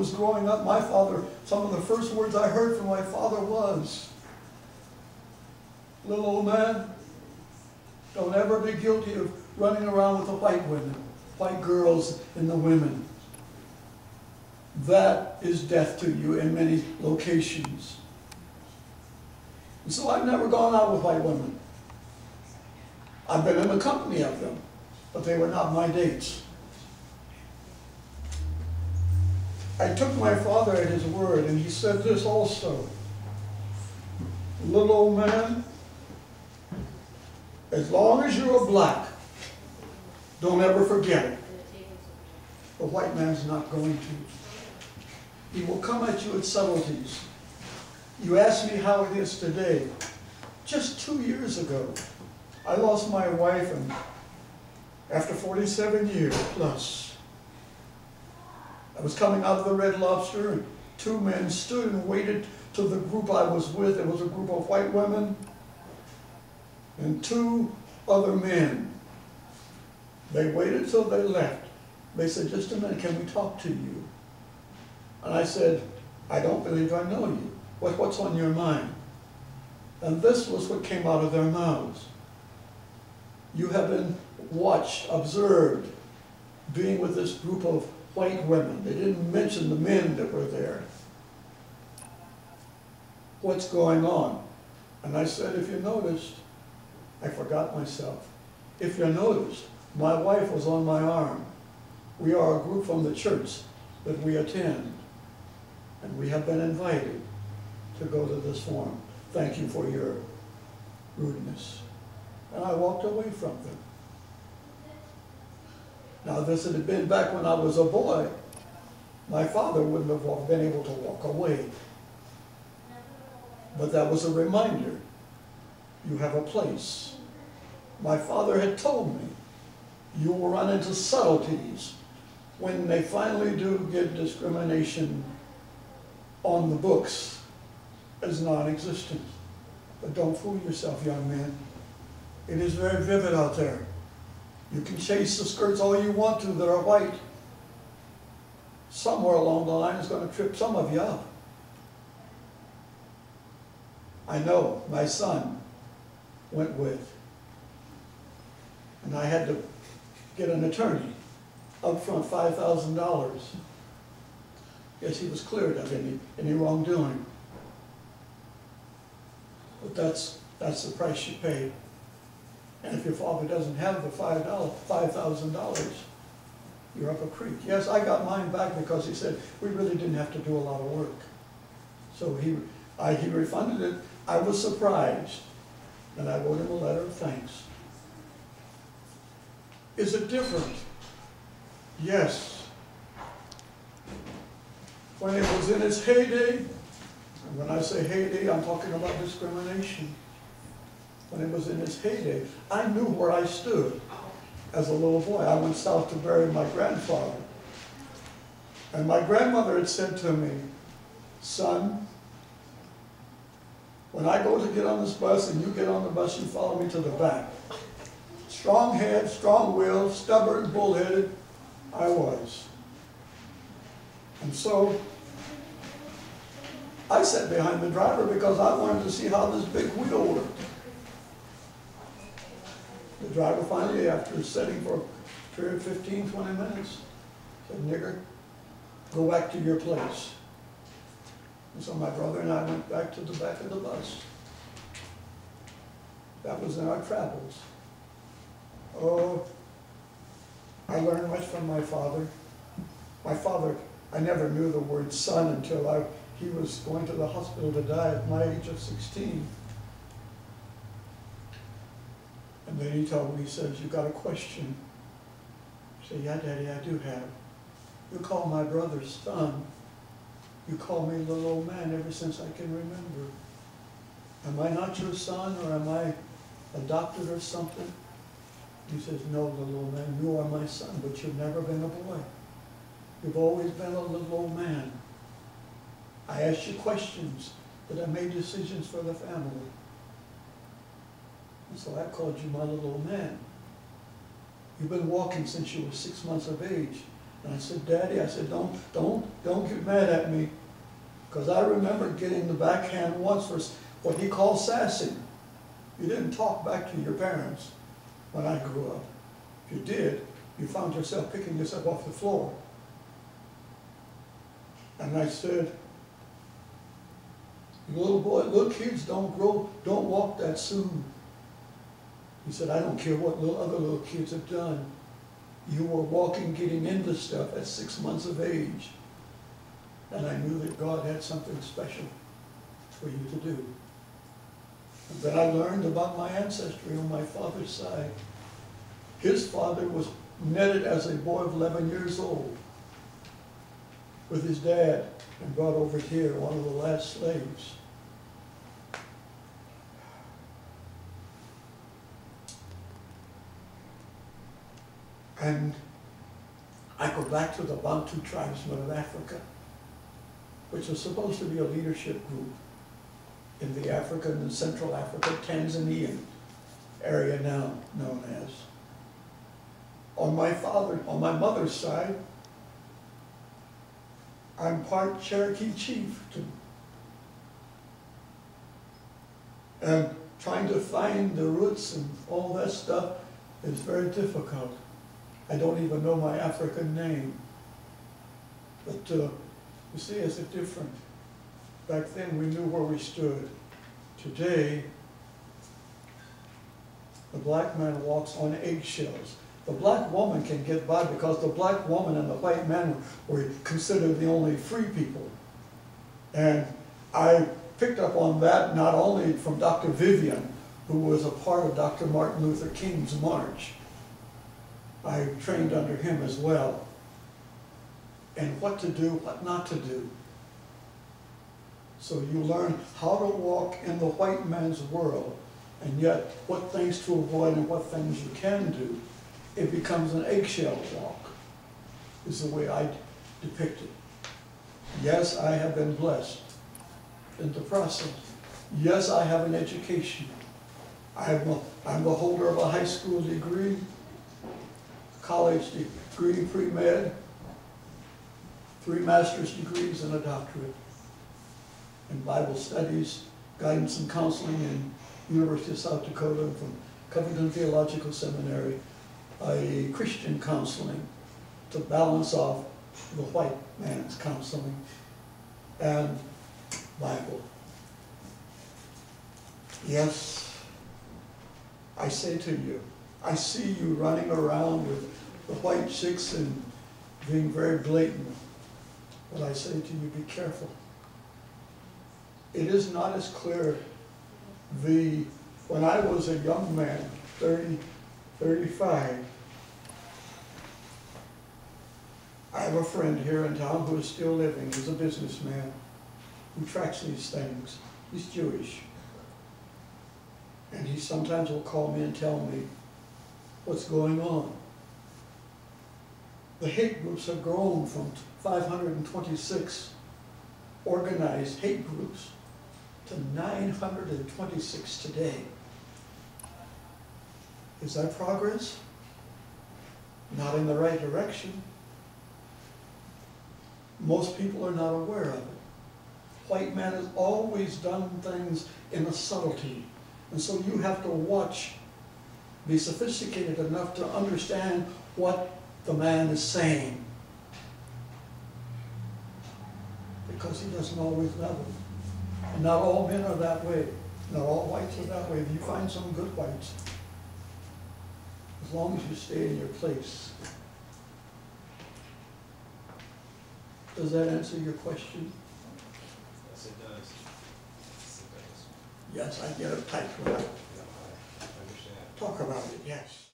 was growing up, my father, some of the first words I heard from my father was, "Little old man, don't ever be guilty of running around with the white women, white girls and the women. That is death to you in many locations." And so I've never gone out with white women. I've been in the company of them, but they were not my dates. I took my father at his word, and he said this also, "Little old man, as long as you're black, don't ever forget it. The white man's not going to. He will come at you with subtleties." You ask me how it is today. Just 2 years ago, I lost my wife, and after 47 years plus, I was coming out of the Red Lobster, and two men stood and waited till the group I was with. It was a group of white women and two other men. They waited till they left. They said, "Just a minute, can we talk to you?" And I said, "I don't believe I know you. What's on your mind?" And this was what came out of their mouths. "You have been watched, observed, being with this group of white women." They didn't mention the men that were there. "What's going on?" And I said, "If you noticed," I forgot myself. "If you noticed, my wife was on my arm. We are a group from the church that we attend, and we have been invited to go to this forum. Thank you for your rudeness." And I walked away from them. Now, this had been back when I was a boy. My father wouldn't have been able to walk away. But that was a reminder. You have a place. My father had told me, you will run into subtleties when they finally do get discrimination on the books as non-existent. But don't fool yourself, young man. It is very vivid out there. You can chase the skirts all you want to that are white. Somewhere along the line is going to trip some of you up. I know my son went with, and I had to get an attorney, upfront $5,000. Yes, he was cleared of any wrongdoing. But that's the price you pay. And if your father doesn't have the $5,000, you're up a creek. Yes, I got mine back because he said we really didn't have to do a lot of work. So he refunded it. I was surprised, and I wrote him a letter of thanks. Is it different? Yes. When it was in its heyday, and when I say heyday, I'm talking about discrimination. When it was in its heyday, I knew where I stood as a little boy. I went south to bury my grandfather. And my grandmother had said to me, "Son, when I go to get on this bus and you get on the bus, you follow me to the back." Strong head, strong will, stubborn, bullheaded, I was. And so I sat behind the driver because I wanted to see how this big wheel worked. The driver finally, after sitting for 15, 20 minutes, said, "Nigger, go back to your place." And so my brother and I went back to the back of the bus. That was in our travels. Oh, I learned much from my father. My father, I never knew the word son until he was going to the hospital to die at my age of 16. And then he told me, he says, "You got a question?" I said, "Yeah, Daddy, I do have. You call my brother son. You call me little old man ever since I can remember. Am I not your son, or am I adopted or something?" He says, "No, little old man, you are my son, but you've never been a boy. You've always been a little old man. I asked you questions, but I made decisions for the family. And so I called you my little old man. You've been walking since you were 6 months of age. And I said, Daddy, I said, don't get mad at me. Because I remember getting the backhand once for what he called sassing. You didn't talk back to your parents when I grew up. If you did, you found yourself picking yourself off the floor. And I said, little kids don't walk that soon. He said, I don't care what other little kids have done. You were walking, getting into stuff at 6 months of age. And I knew that God had something special for you to do. And then I learned about my ancestry on my father's side. His father was netted as a boy of 11 years old with his dad and brought over here, one of the last slaves. And I go back to the Bantu tribesmen of Africa, which was supposed to be a leadership group in the African and Central Africa, Tanzanian area now known as. On my mother's side, I'm part Cherokee chief too. And trying to find the roots and all that stuff is very difficult. I don't even know my African name. But you see, it's different. Back then we knew where we stood. Today, the black man walks on eggshells. The black woman can get by because the black woman and the white man were considered the only free people. And I picked up on that not only from Dr. Vivian, who was a part of Dr. Martin Luther King's march. I trained under him as well. And what to do, what not to do. So you learn how to walk in the white man's world, and yet what things to avoid and what things you can do. It becomes an eggshell walk, is the way I depict it. Yes, I have been blessed in the process. Yes, I have an education. I'm the holder of a high school degree, college degree, pre-med, 3 master's degrees and a doctorate in Bible studies, guidance and counseling in University of South Dakota, and from Covington Theological Seminary, a Christian counseling to balance off the white man's counseling, and Bible. Yes, I say to you, I see you running around with the white chicks and being very blatant. But I say to you, be careful. It is not as clear. When I was a young man, 30, 35, I have a friend here in town who is still living. He's a businessman who tracks these things. He's Jewish. And he sometimes will call me and tell me what's going on. The hate groups have grown from 526 organized hate groups to 926 today. Is that progress? Not in the right direction. Most people are not aware of it. White man has always done things in a subtlety. And so you have to watch, be sophisticated enough to understand what the man is saying. Because he doesn't always level. And not all men are that way. Not all whites are that way. You find some good whites. As long as you stay in your place. Does that answer your question? Yes, it does. Yes, it does. Yes, I get it tight when I I understand. talk about it, yes.